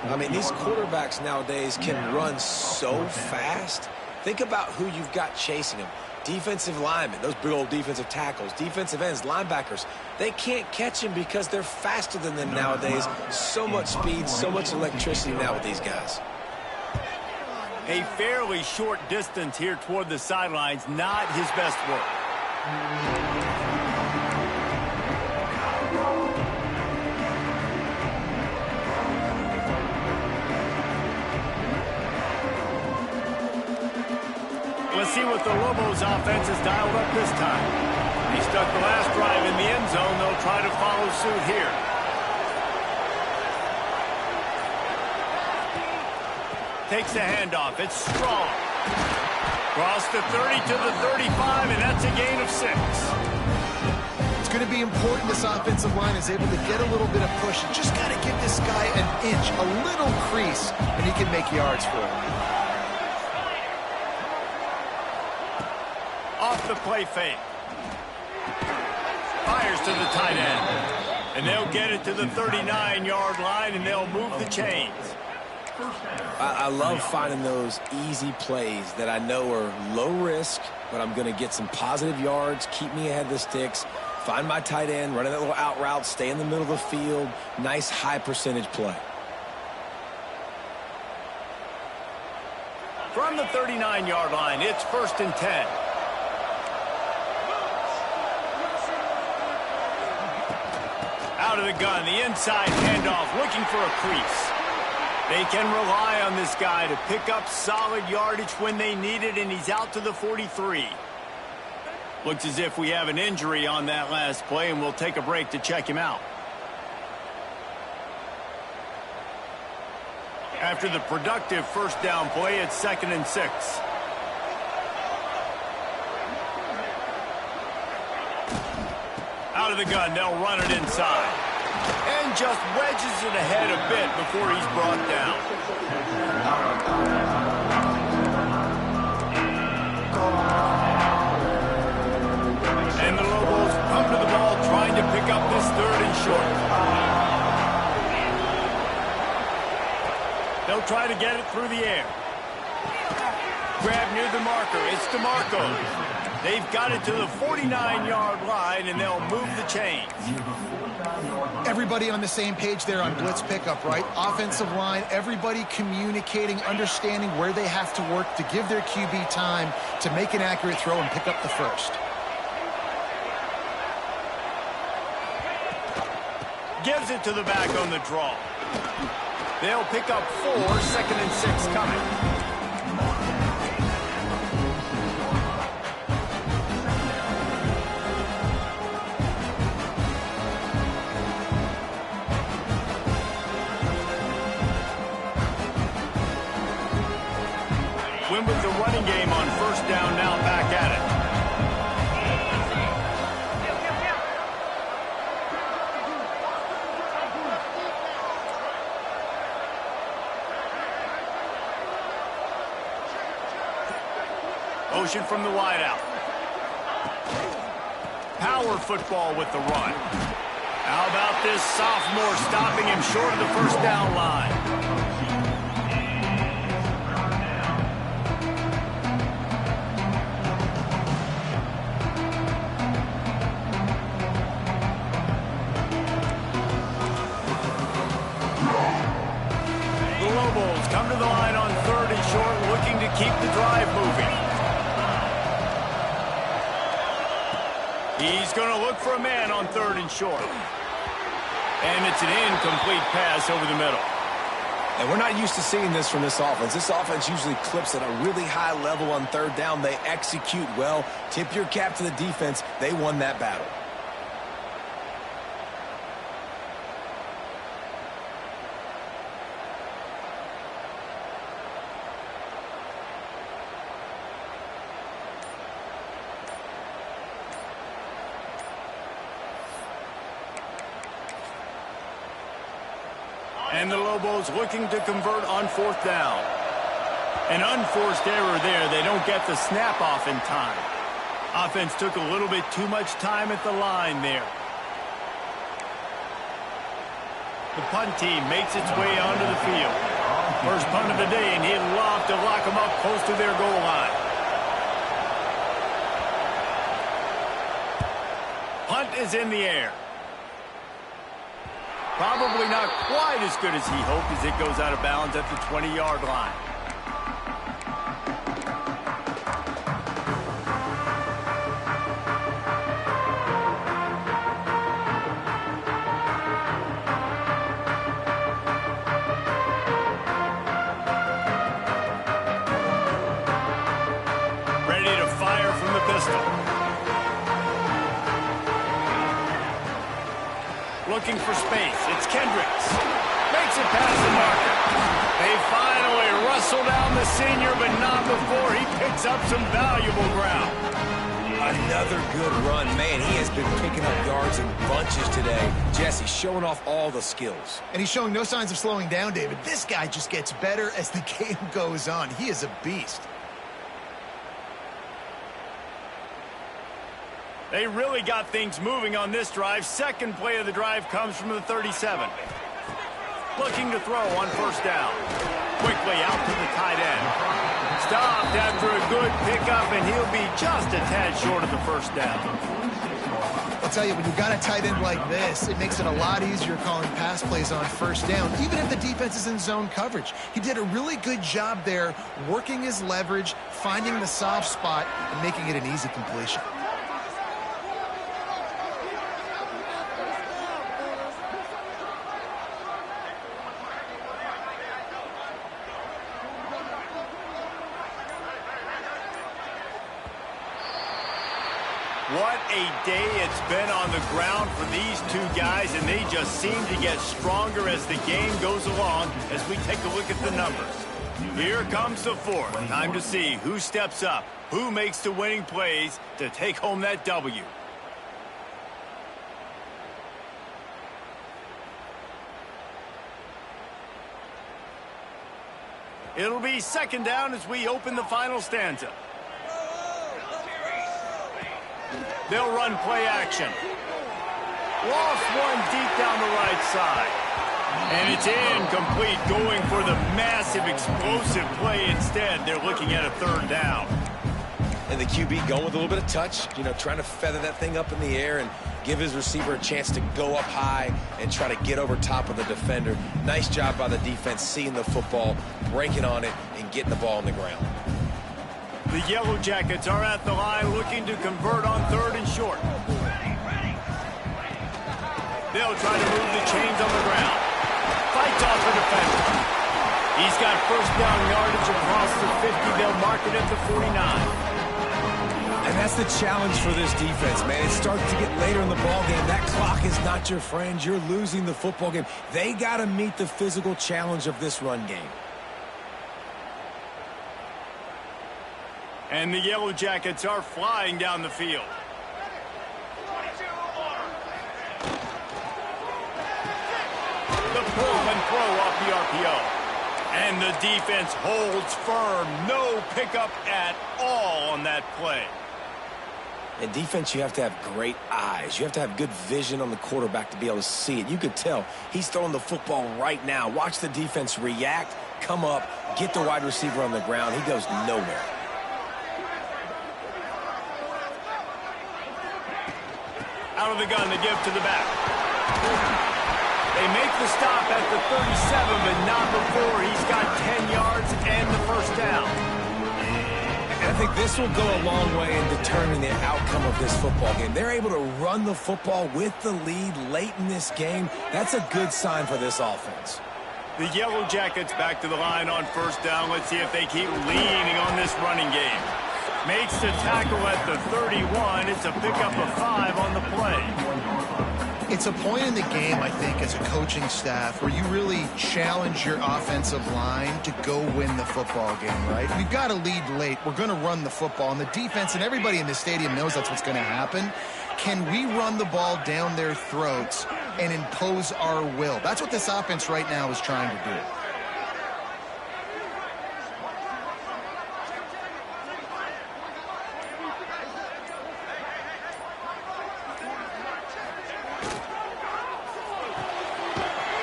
I mean, these quarterbacks nowadays can run so fast. Think about who you've got chasing them. Defensive linemen, those big old defensive tackles, defensive ends, linebackers. They can't catch him because they're faster than them nowadays. So much speed, so much electricity now with these guys. A fairly short distance here toward the sidelines, not his best work. Let's see what the Lobos offense has dialed up this time. He stuck the last drive in the end zone. They'll try to follow suit here. Takes the handoff. It's Strong. Cross the 30 to the 35, and that's a gain of 6. It's going to be important this offensive line is able to get a little bit of push. You just got to give this guy an inch, a little crease, and he can make yards for him. Off the play fake. Fires to the tight end. And they'll get it to the 39-yard line, and they'll move the chains. I love finding those easy plays that I know are low risk, but I'm going to get some positive yards, keep me ahead of the sticks, find my tight end, running that little out route, stay in the middle of the field. Nice high percentage play. From the 39-yard line, it's 1st and 10. Out of the gun, the inside handoff, looking for a crease. They can rely on this guy to pick up solid yardage when they need it, and he's out to the 43. Looks as if we have an injury on that last play, and we'll take a break to check him out. After the productive 1st down play, it's 2nd and 6. Out of the gun, they'll run it inside. And just wedges it ahead a bit before he's brought down. And the Lobos come to the ball trying to pick up this 3rd and short. They'll try to get it through the air. Grab near the marker. It's DeMarco. They've got it to the 49-yard line, and they'll move the chains. Everybody on the same page there on blitz pickup, right? Offensive line, everybody communicating, understanding where they have to work to give their QB time to make an accurate throw and pick up the 1st. Gives it to the back on the draw. They'll pick up 4, 2nd and 6 coming. Win with the running game on 1st down, now back at it. Motion from the wideout. Power football with the run. How about this sophomore stopping him short of the 1st down line? Come to the line on 3rd and short, looking to keep the drive moving. He's going to look for a man on 3rd and short. And it's an incomplete pass over the middle. And we're not used to seeing this from this offense. This offense usually clips at a really high level on 3rd down. They execute well. Tip your cap to the defense. They won that battle. And the Lobos looking to convert on 4th down. An unforced error there. They don't get the snap off in time. Offense took a little bit too much time at the line there. The punt team makes its way onto the field. First punt of the day, and he'd love to lock them up close to their goal line. Punt is in the air. Probably not quite as good as he hoped as it goes out of bounds at the 20-yard line. Ready to fire from the pistol. Looking for space. It's Kendricks. Makes it past the marker. They finally wrestle down the senior, but not before he picks up some valuable ground. Another good run. Man, he has been picking up yards in bunches today. Jesse showing off all the skills. And he's showing no signs of slowing down, David. This guy just gets better as the game goes on. He is a beast. They really got things moving on this drive. Second play of the drive comes from the 37. Looking to throw on first down. Quickly out to the tight end. Stopped after a good pickup, and he'll be just a tad short of the first down. I'll tell you, when you've got a tight end like this, it makes it a lot easier calling pass plays on first down, even if the defense is in zone coverage. He did a really good job there, working his leverage, finding the soft spot, and making it an easy completion. What a day it's been on the ground for these two guys, and they just seem to get stronger as the game goes along as we take a look at the numbers. Here comes the fourth. Time to see who steps up, who makes the winning plays to take home that W. It'll be second down as we open the final stanza. They'll run play action. Lost one deep down the right side. And it's incomplete, going for the massive explosive play instead. They're looking at a third down. And the QB going with a little bit of touch, trying to feather that thing up in the air and give his receiver a chance to go up high and try to get over top of the defender. Nice job by the defense, seeing the football, breaking on it, and getting the ball on the ground. The Yellow Jackets are at the line looking to convert on third and short. They'll try to move the chains on the ground. Fights off the defender. He's got first down yardage across the 50. They'll mark it at the 49. And that's the challenge for this defense, man. It starts to get later in the ball game. That clock is not your friend. You're losing the football game. They got to meet the physical challenge of this run game. And the Yellow Jackets are flying down the field. The pull and throw off the RPO. And the defense holds firm. No pickup at all on that play. In defense, you have to have great eyes. You have to have good vision on the quarterback to be able to see it. You could tell he's throwing the football right now. Watch the defense react, come up, get the wide receiver on the ground. He goes nowhere. Out of the gun, they give to the back. They make the stop at the 37, but not before he's got 10 yards and the first down. And I think this will go a long way in determining the outcome of this football game. They're able to run the football with the lead late in this game. That's a good sign for this offense. The Yellow Jackets back to the line on first down. Let's see if they keep leaning on this running game. Makes the tackle at the 31. It's a pickup of 5 on the play. It's a point in the game, I think, as a coaching staff where you really challenge your offensive line to go win the football game, right? We've got to lead late. We're going to run the football. And the defense and everybody in the stadium knows that's what's going to happen. Can we run the ball down their throats and impose our will? That's what this offense right now is trying to do.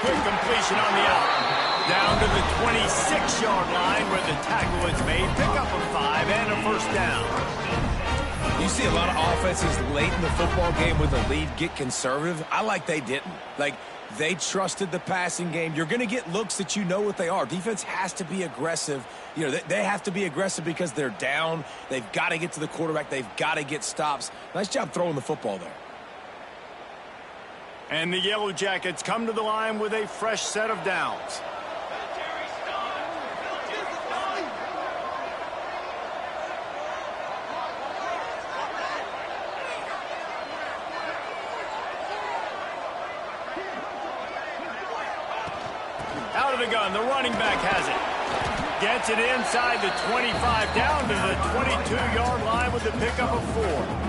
Completion on the out. Down to the 26-yard line where the tackle is made. Pick up a 5 and a first down. You see a lot of offenses late in the football game with a lead get conservative. I like they didn't. Like, they trusted the passing game. You're going to get looks that you know what they are. Defense has to be aggressive. They have to be aggressive because they're down. They've got to get to the quarterback. They've got to get stops. Nice job throwing the football there. And the Yellow Jackets come to the line with a fresh set of downs. Out of the gun, the running back has it. Gets it inside the 25, down to the 22-yard line with the pickup of 4.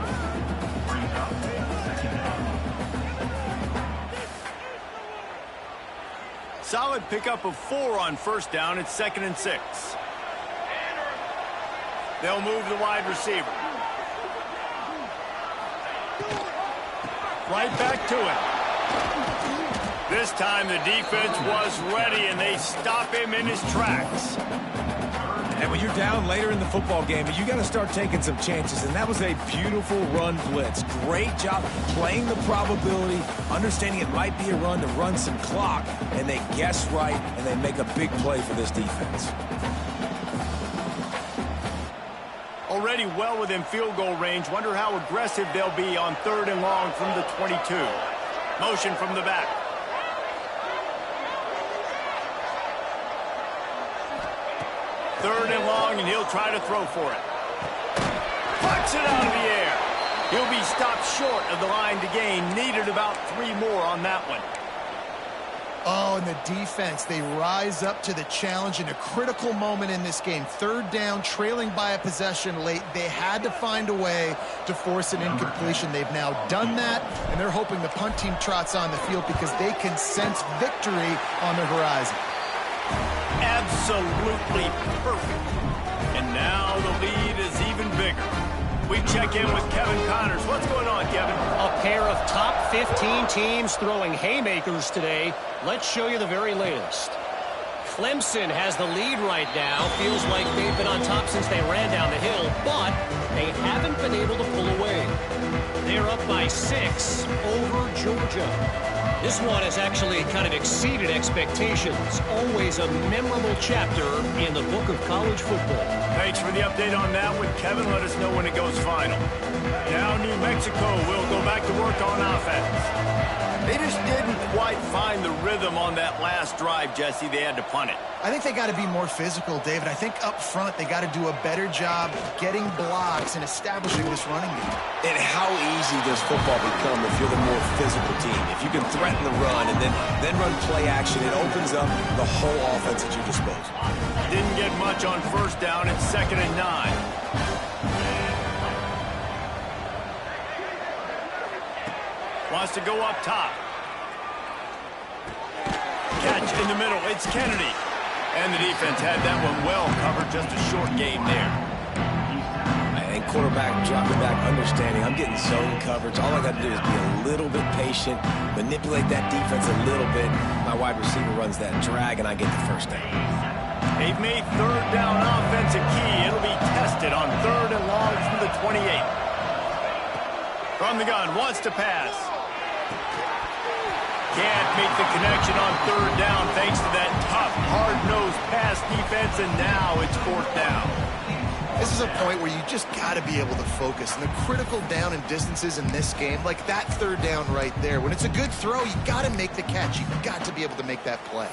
Solid pickup of 4 on first down. It's 2nd and 6. They'll move the wide receiver. Right back to it. This time the defense was ready, and they stop him in his tracks. And when you're down later in the football game, you got to start taking some chances, and that was a beautiful run blitz. Great job playing the probability, understanding it might be a run to run some clock, and they guess right, and they make a big play for this defense. Already well within field goal range. Wonder how aggressive they'll be on 3rd and long from the 22. Motion from the back. Third and long, and he'll try to throw for it. Flicks it out of the air. He'll be stopped short of the line to gain. Needed about 3 more on that one. Oh, and the defense, they rise up to the challenge in a critical moment in this game. 3rd down, trailing by a possession late. They had to find a way to force an incompletion. They've now done that, and they're hoping the punt team trots on the field because they can sense victory on the horizon. Absolutely perfect. And now the lead is even bigger. We check in with Kevin Connors. What's going on, Kevin? A pair of top 15 teams throwing haymakers today. Let's show you the very latest. Clemson has the lead right now. Feels like they've been on top since they ran down the hill, but they haven't been able to pull away. They're up by 6 over Georgia. This one has actually kind of exceeded expectations. Always a memorable chapter in the book of college football. Thanks for the update on that one, Kevin. Let us know when it goes final. Now New Mexico will go back to work on offense. They just didn't quite find the rhythm on that last drive, Jesse. They had to punt it. I think they got to be more physical, David. I think up front they got to do a better job getting blocks and establishing this running game. And how easy does football become if you're the more physical team? If you can threaten the run and then run play action, it opens up the whole offense at your disposal. Didn't get much on 1st down. It's 2nd and 9. Wants to go up top. Catch in the middle. It's Kennedy. And the defense had that one well covered. Just a short game there. I think quarterback dropping back, understanding I'm getting zone coverage. All I got to do is be a little bit patient, manipulate that defense a little bit. My wide receiver runs that drag, and I get the 1st down. They've made 3rd down offense a key. It'll be tested on 3rd and long from the 28. From the gun, wants to pass. Can't make the connection on 3rd down thanks to that tough, hard-nosed pass defense, and now it's 4th down. This is a point where you just got to be able to focus. And the critical down and distances in this game, like that 3rd down right there, when it's a good throw, you got to make the catch. You've got to be able to make that play.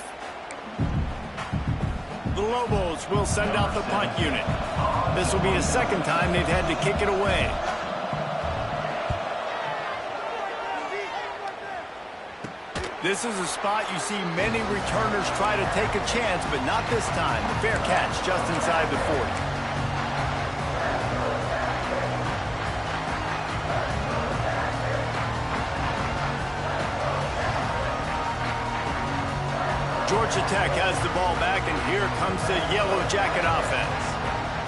The Lobos will send out the punt unit. This will be a 2nd time they've had to kick it away. This is a spot you see many returners try to take a chance, but not this time. The fair catch just inside the 40. Georgia Tech has the ball back, and here comes the Yellow Jacket offense.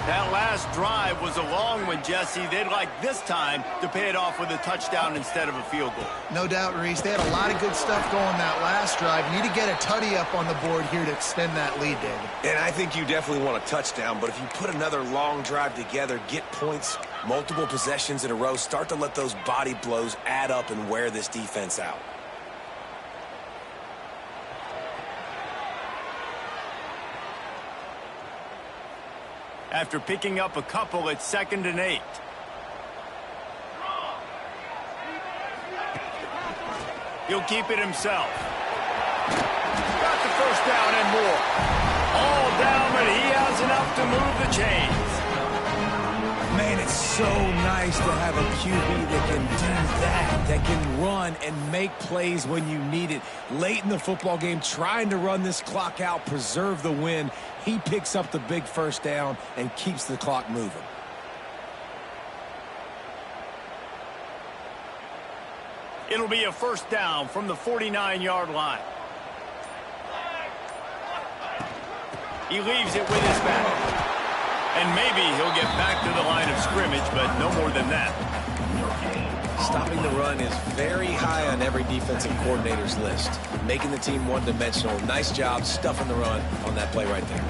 That last drive was a long one, Jesse. They'd like this time to pay it off with a touchdown instead of a field goal. No doubt, Reese. They had a lot of good stuff going that last drive. Need to get a tutty up on the board here to extend that lead, David. And I think you definitely want a touchdown, but if you put another long drive together, get points, multiple possessions in a row, start to let those body blows add up and wear this defense out. After picking up a couple, it's 2nd and 8. He'll keep it himself. Got the 1st down and more. All down, but he has enough to move the chains. Man, it's so nice to have a QB that can do that can run and make plays when you need it. Late in the football game, trying to run this clock out, preserve the win. He picks up the big 1st down and keeps the clock moving. It'll be a 1st down from the 49-yard line. He leaves it with his back. And maybe he'll get back to the line of scrimmage, but no more than that. stopping the run is very high on every defensive coordinator's list. Making the team one-dimensional. Nice job stuffing the run on that play right there.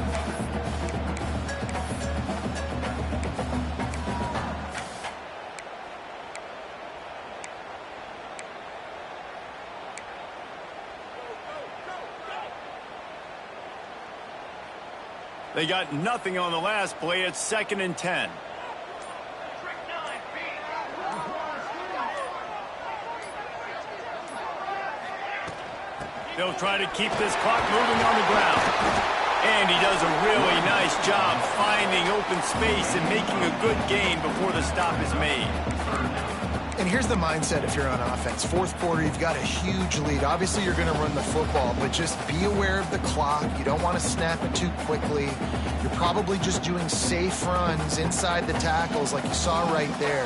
They got nothing on the last play. It's 2nd and 10. They'll try to keep this clock moving on the ground. And he does a really nice job finding open space and making a good gain before the stop is made. And here's the mindset if you're on offense. Fourth quarter, you've got a huge lead. Obviously, you're going to run the football, but just be aware of the clock. You don't want to snap it too quickly. You're probably just doing safe runs inside the tackles like you saw right there.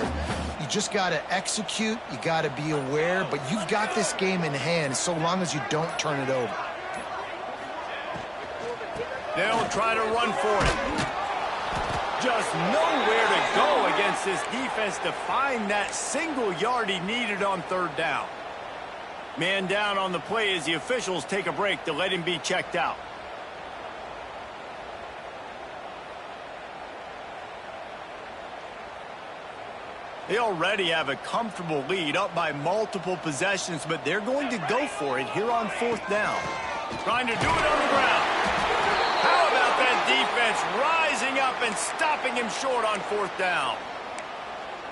You just got to execute. You got to be aware, but you've got this game in hand so long as you don't turn it over. They'll try to run for it. Just nowhere to go against this defense to find that single yard he needed on 3rd down. Man down on the play as the officials take a break to let him be checked out. They already have a comfortable lead up by multiple possessions, but they're going to go for it here on 4th down. Trying to do it on the ground. How about that defense rising up and stopping him short on 4th down?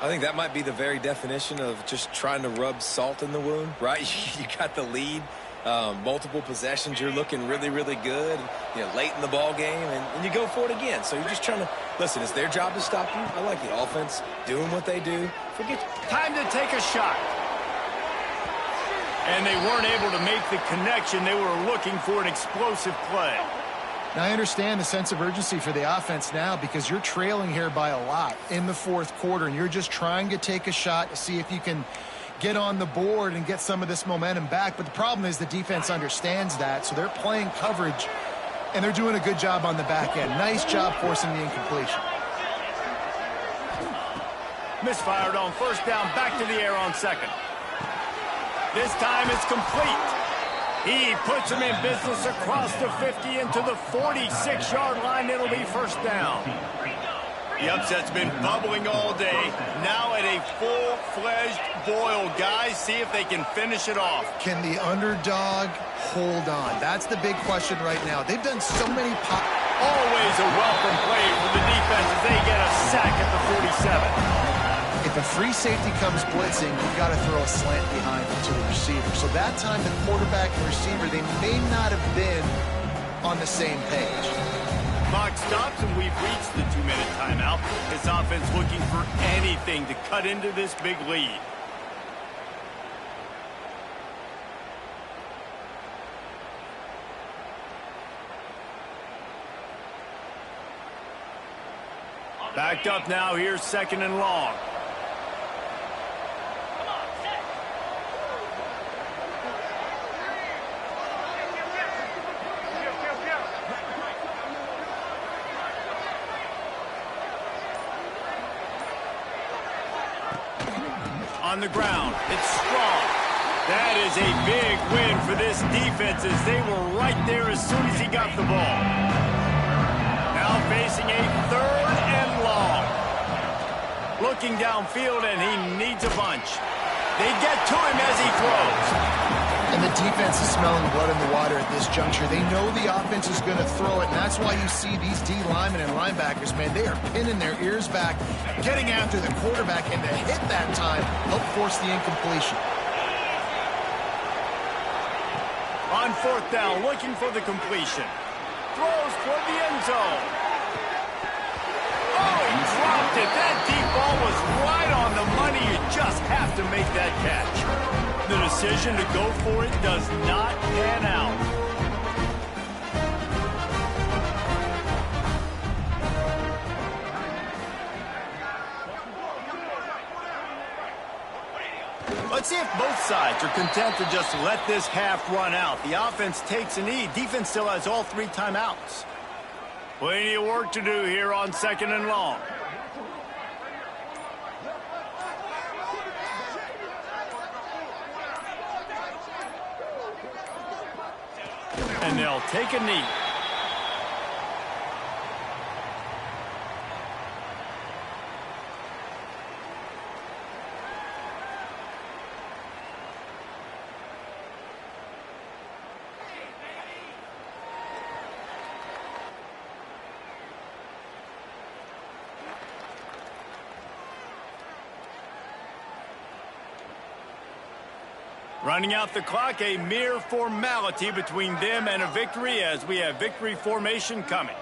I think that might be the very definition of just trying to rub salt in the wound, right? You got the lead, multiple possessions, you're looking really, really good, late in the ball game, and you go for it again. So you're just trying to, listen, it's their job to stop you. I like the offense doing what they do. Time to take a shot. And they weren't able to make the connection. They were looking for an explosive play. Now, I understand the sense of urgency for the offense now because you're trailing here by a lot in the 4th quarter, and you're just trying to take a shot to see if you can get on the board and get some of this momentum back. But the problem is the defense understands that, so they're playing coverage, and they're doing a good job on the back end. Nice job forcing the incompletion. Misfired on 1st down, back to the air on 2nd. This time it's complete. He puts him in business across the 50 into the 46-yard line. It'll be 1st down. The upset's been bubbling all day. Now at a full-fledged boil. Guys, see if they can finish it off. Can the underdog hold on? That's the big question right now. They've done so many Always a welcome play for the defense as they get a sack at the 47. If a free safety comes blitzing, you've got to throw a slant behind it to the receiver. So that time, the quarterback and receiver, they may not have been on the same page. Clock stops, and we've reached the 2-minute timeout. This offense looking for anything to cut into this big lead. Backed up now. Here's 2nd and long. On the ground, it's strong. That is a big win for this defense as they were right there as soon as he got the ball. Now facing a 3rd and long. Looking downfield, and he needs a bunch. They get to him as he throws. And the defense is smelling blood in the water at this juncture. They know the offense is going to throw it, and that's why you see these D linemen and linebackers, man, they are pinning their ears back, getting after the quarterback, and to hit that time, help force the incompletion. On 4th down, looking for the completion. Throws toward the end zone. Oh, he dropped it. That deep ball was right on the money. You just have to make that catch. The decision to go for it does not pan out. Let's see if both sides are content to just let this half run out. The offense takes a knee. Defense still has all 3 timeouts. Plenty of work to do here on 2nd and long. And they'll take a knee. Running out the clock, a mere formality between them and a victory as we have victory formation coming.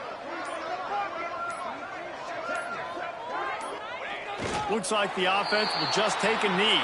Looks like the offense will just take a knee.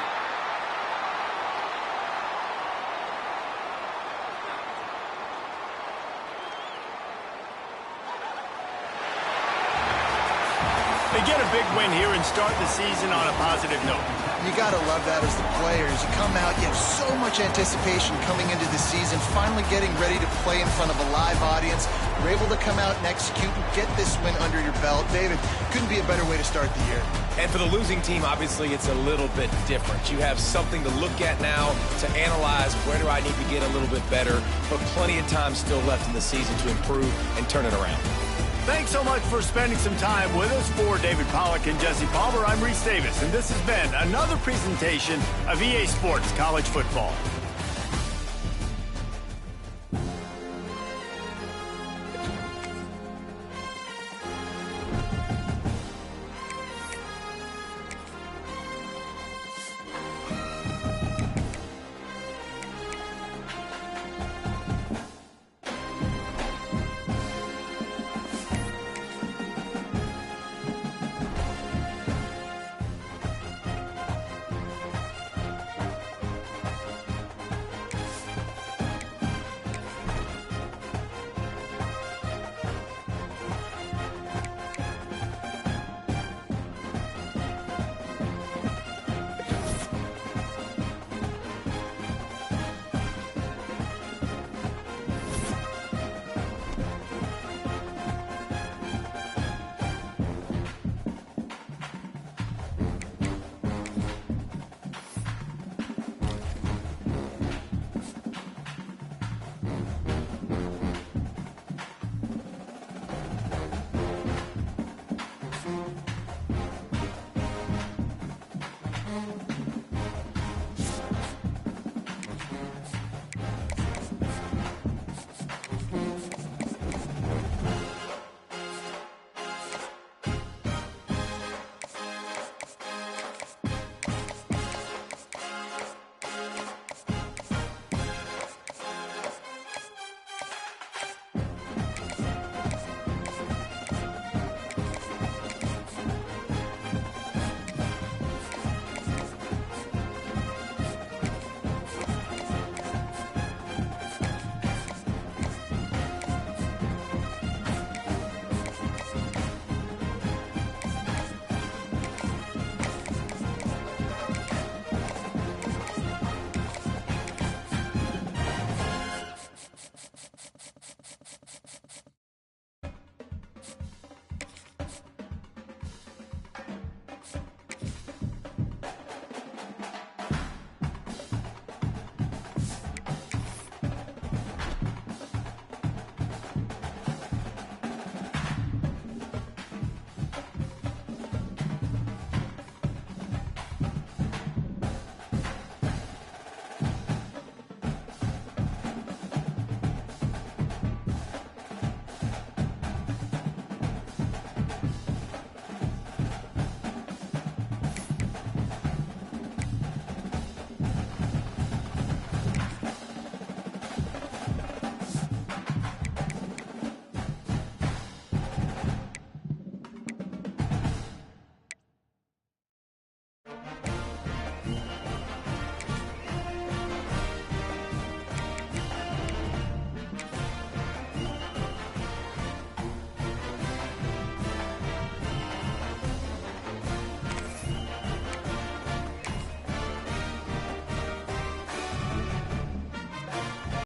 They get a big win here and start the season on a positive note. You got to love that as the players. You come out, you have so much anticipation coming into the season, finally getting ready to play in front of a live audience. You're able to come out and execute and get this win under your belt. David, couldn't be a better way to start the year. And for the losing team, obviously, it's a little bit different. You have something to look at now to analyze where do I need to get a little bit better, but plenty of time still left in the season to improve and turn it around. Thanks so much for spending some time with us. For David Pollack and Jesse Palmer, I'm Reese Davis, and this has been another presentation of EA Sports College Football.